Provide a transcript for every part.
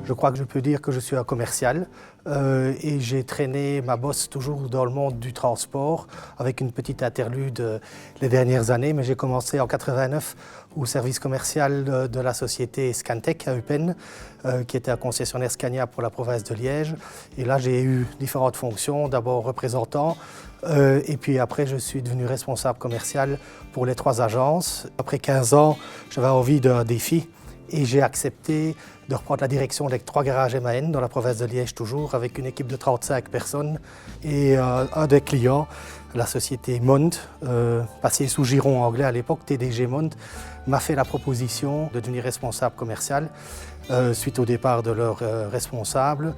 Je crois que je peux dire que je suis un commercial et j'ai traîné ma bosse toujours dans le monde du transport avec une petite interlude les dernières années. Mais j'ai commencé en 89 au service commercial de la société Scantec à Eupen, qui était un concessionnaire Scania pour la province de Liège. Et là, j'ai eu différentes fonctions, d'abord représentant, et puis après, je suis devenu responsable commercial pour les 3 agences. Après 15 ans, j'avais envie d'un défi. Et j'ai accepté de reprendre la direction des 3 garages MAN dans la province de Liège toujours, avec une équipe de 35 personnes. Et un des clients, la société Mont, passée sous giron anglais à l'époque, TDG Mont, m'a fait la proposition de devenir responsable commercial suite au départ de leur responsable.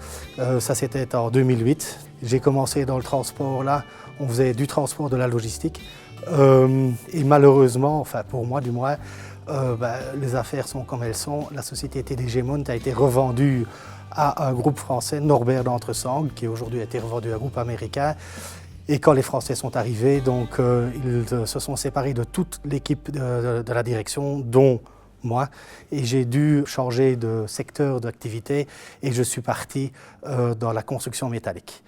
Ça, c'était en 2008. J'ai commencé dans le transport là, on faisait du transport, de la logistique. Et malheureusement, enfin pour moi du moins, les affaires sont comme elles sont. La société TDG Mont a été revendue à un groupe français, Norbert d'Entresangles, qui aujourd'hui a été revendu à un groupe américain. Et quand les Français sont arrivés, donc, ils se sont séparés de toute l'équipe de la direction, dont moi. Et j'ai dû changer de secteur d'activité et je suis parti dans la construction métallique.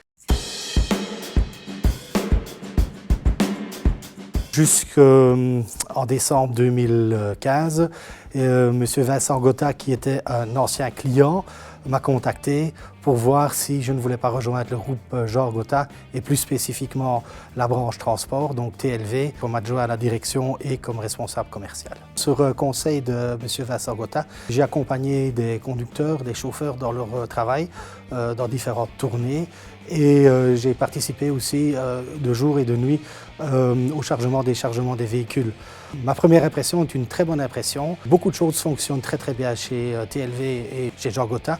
Jusqu'en décembre 2015, M. Vincent Gotha, qui était un ancien client, m'a contacté pour voir si je ne voulais pas rejoindre le groupe Georges Gotha et plus spécifiquement la branche transport, donc TLV, comme adjoint à la direction et comme responsable commercial. Sur conseil de M. Vincent Gotha, j'ai accompagné des conducteurs, des chauffeurs dans leur travail, dans différentes tournées. Et j'ai participé aussi de jour et de nuit au chargement, déchargement des véhicules. Ma première impression est une très bonne impression. Beaucoup de choses fonctionnent très bien chez TLV et chez Georges Gotha.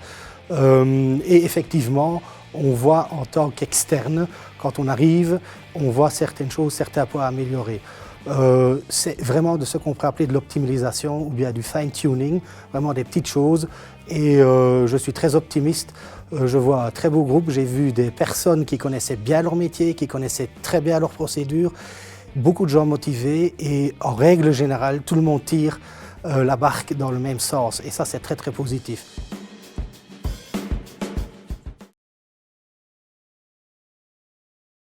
Et effectivement, on voit en tant qu'externe, quand on arrive, on voit certaines choses, certains points à améliorer. C'est vraiment de ce qu'on pourrait appeler de l'optimisation ou bien du fine-tuning, vraiment des petites choses. Et je suis très optimiste. Je vois un très beau groupe. J'ai vu des personnes qui connaissaient bien leur métier, qui connaissaient très bien leurs procédures. Beaucoup de gens motivés et en règle générale, tout le monde tire la barque dans le même sens. Et ça, c'est très positif.